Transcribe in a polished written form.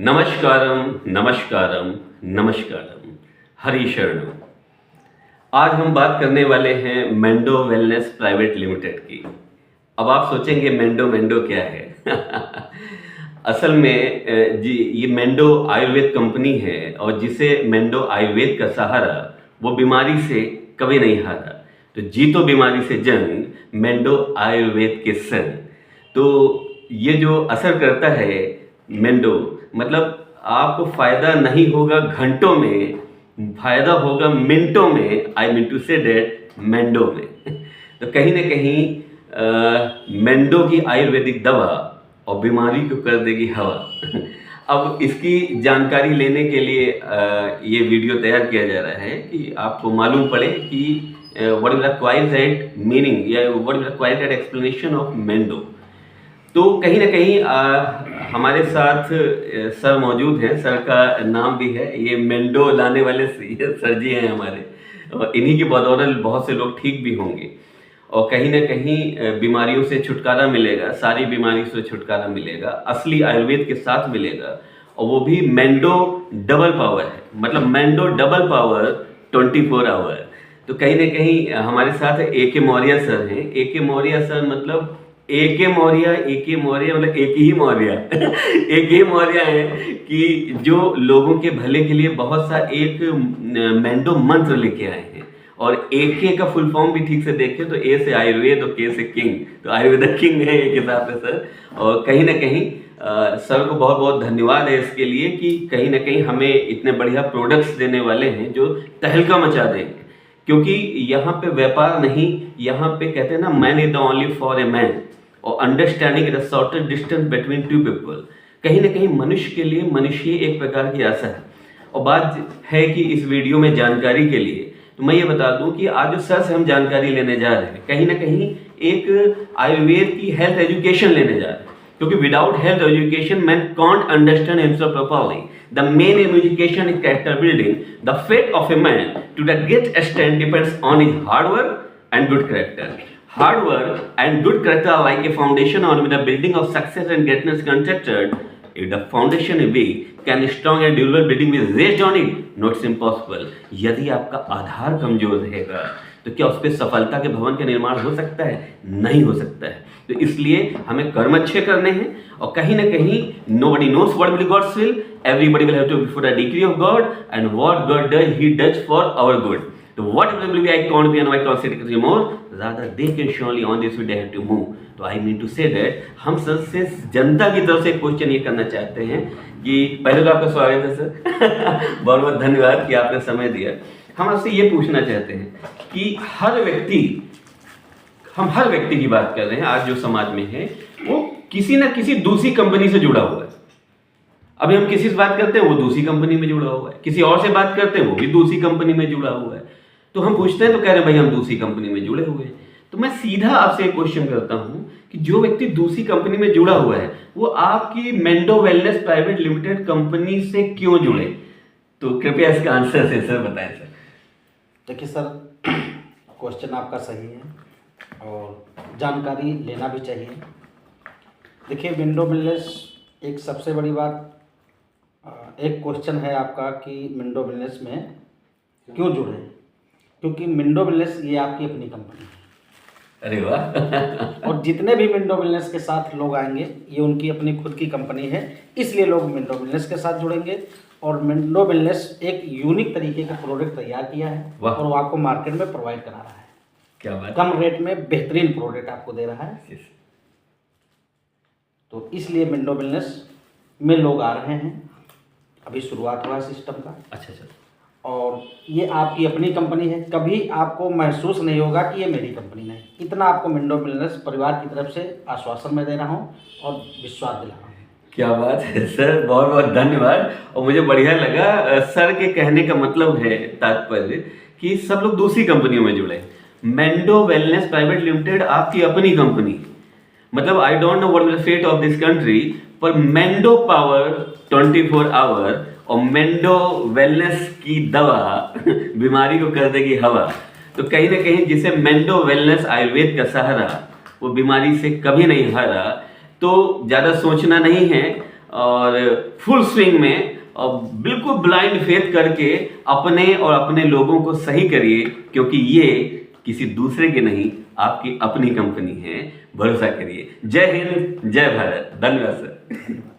नमस्कारम नमस्कारम नमस्कारम हरि शरणम। आज हम बात करने वाले हैं मेंडो वेलनेस प्राइवेट लिमिटेड की। अब आप सोचेंगे मेंडो मेंडो क्या है? असल में जी ये मेंडो आयुर्वेद कंपनी है और जिसे मेंडो आयुर्वेद का सहारा वो बीमारी से कभी नहीं हारा। तो जीतो बीमारी से जंग, मेंडो आयुर्वेद के संग। तो ये जो असर करता है मेंडो, मतलब आपको फायदा नहीं होगा घंटों में, फायदा होगा मिनटों में। आई मीन टू से डेट मेंडो में। तो कहीं ना कहीं मेंडो की आयुर्वेदिक दवा और बीमारी को कर देगी हवा। अब इसकी जानकारी लेने के लिए ये वीडियो तैयार किया जा रहा है कि आपको मालूम पड़े कि what is the qualitative meaning या what is the qualitative explanation of मेंडो। तो कहीं ना कहीं हमारे साथ सर मौजूद हैं। सर का नाम भी है, ये मेंडो लाने वाले सर जी हैं हमारे, और इन्हीं की बदौलत बहुत से लोग ठीक भी होंगे और कहीं ना कहीं बीमारियों से छुटकारा मिलेगा, सारी बीमारियों से छुटकारा मिलेगा, असली आयुर्वेद के साथ मिलेगा। और वो भी मेंडो डबल पावर है, मतलब मेंडो डबल पावर 24 आवर। तो कहीं ना कहीं हमारे साथ AK मौर्य सर हैं। AK मौर्य सर मतलब AK मौर्य मतलब एक ही मौर्य एक ही मौर्य है कि जो लोगों के भले के लिए बहुत सा एक मेंडो मंत्र लेके आए हैं। और AK का फुल फॉर्म भी ठीक से देखें तो A से आयुर्वेद और K से किंग, तो आयुर्वेद किंग है एक हिसाब से सर। और कहीं ना कहीं सर को बहुत बहुत धन्यवाद है इसके लिए कि कहीं ना कहीं हमें इतने बढ़िया प्रोडक्ट्स देने वाले हैं जो तहलका मचा देंगे। क्योंकि यहाँ पे व्यापार नहीं, यहाँ पे कहते हैं ना, man is the only for a man और understanding the shortest distance between two people. कहीं ना कहीं मनुष्य के लिए मनुष्य एक प्रकार की आशा है। और बात है कि इस वीडियो में जानकारी के लिए तो मैं ये बता दूं कि आज जो सर से हम जानकारी लेने जा रहे हैं, कहीं ना कहीं एक आयुर्वेद की हेल्थ एजुकेशन लेने जा रहे हैं। क्योंकि without health education man can't understand himself properly. The main aim education is character building. The fate of a man to the great extent depends on his hard work and good character. Hard work and good character are like a foundation on which the building of success and greatness constructed. If the foundation is weak, can a strong and durable building be raised on it? Not impossible. यदि आपका आधार कमजोर रहेगा तो क्या उस पर सफलता के भवन का निर्माण हो सकता है? नहीं हो सकता है। तो इसलिए हमें कर्म अच्छे करने हैं और कहीं ना कहीं nobody knows what will God's will. Everybody will have to before the decree of God, and what God does, He does for our good. So whatever will be, I can't be and I can't say more. Rather they can surely on this way they have to move. तो I mean to say that हम sir से जनता की तरफ से question ये करना चाहते हैं कि पहले तो आपका स्वागत है सर। बहुत बहुत धन्यवाद कि आपने समय दिया। हम आपसे ये पूछना चाहते हैं कि हम हर व्यक्ति की बात कर रहे हैं आज जो समाज में है, वो किसी ना किसी दूसरी कंपनी से जुड़ा हुआ है। अभी हम किसी से बात करते हैं वो दूसरी कंपनी में जुड़ा हुआ है, किसी और से बात करते हैं वो भी दूसरी कंपनी में जुड़ा हुआ है। तो हम पूछते हैं तो कह रहे हैं भाई हम दूसरी कंपनी में जुड़े हुए हैं। तो मैं सीधा आपसे एक क्वेश्चन करता हूं कि जो व्यक्ति दूसरी कंपनी में जुड़ा हुआ है वो आपकी medu wellness private limited company से क्यों जुड़े? तो कृपया इसका आंसर से सर बताएं सर। देखिए सर, क्वेश्चन आपका सही है और जानकारी लेना भी चाहिए। देखिए मेंडो वेलनेस एक सबसे बड़ी बात, एक क्वेश्चन है आपका कि मेंडो वेलनेस में क्यों जुड़े? क्योंकि मेंडो वेलनेस ये आपकी अपनी कंपनी है। अरे वाह। और जितने भी मेंडो वेलनेस के साथ लोग आएंगे ये उनकी अपनी खुद की कंपनी है, इसलिए लोग मेंडो वेलनेस के साथ जुड़ेंगे। और मेंडो वेलनेस एक यूनिक तरीके का प्रोडक्ट तैयार किया है और वो आपको मार्केट में प्रोवाइड करा रहा है। क्या बात। कम रेट में बेहतरीन प्रोडक्ट आपको दे रहा है। तो इसलिए मेंडो वेलनेस में लोग आ रहे हैं। अभी शुरुआत हुआ है सिस्टम का। अच्छा। और ये आपकी अपनी कंपनी है, कभी आपको महसूस नहीं होगा कि ये मेरी कंपनी नहीं। इतना आपको मेंडो वेलनेस परिवार की तरफ से आश्वासन मैं दे रहा हूँ और विश्वास दिला रहा हूँ। क्या बात है सर, बहुत बहुत धन्यवाद। और मुझे बढ़िया लगा सर के कहने का मतलब है तात्पर्य कि सब लोग दूसरी कंपनियों में जुड़े। मेंडो वेलनेस प्राइवेट लिमिटेड आपकी अपनी कंपनी, मतलब I don't know what is the fate of this country, पर मेंडो पावर 24 आवर और मेंडो वेलनेस की दवा बीमारी को कर देगी हवा। तो कहीं ना कहीं जिसे मेंडो वेलनेस आयुर्वेद का सहारा, वो बीमारी से कभी नहीं हारा। तो ज़्यादा सोचना नहीं है और फुल स्विंग में और बिल्कुल ब्लाइंड फेथ करके अपने और अपने लोगों को सही करिए, क्योंकि ये किसी दूसरे की नहीं, आपकी अपनी कंपनी है। भरोसा करिए। जय हिंद, जय भारत। धन्यवाद सर।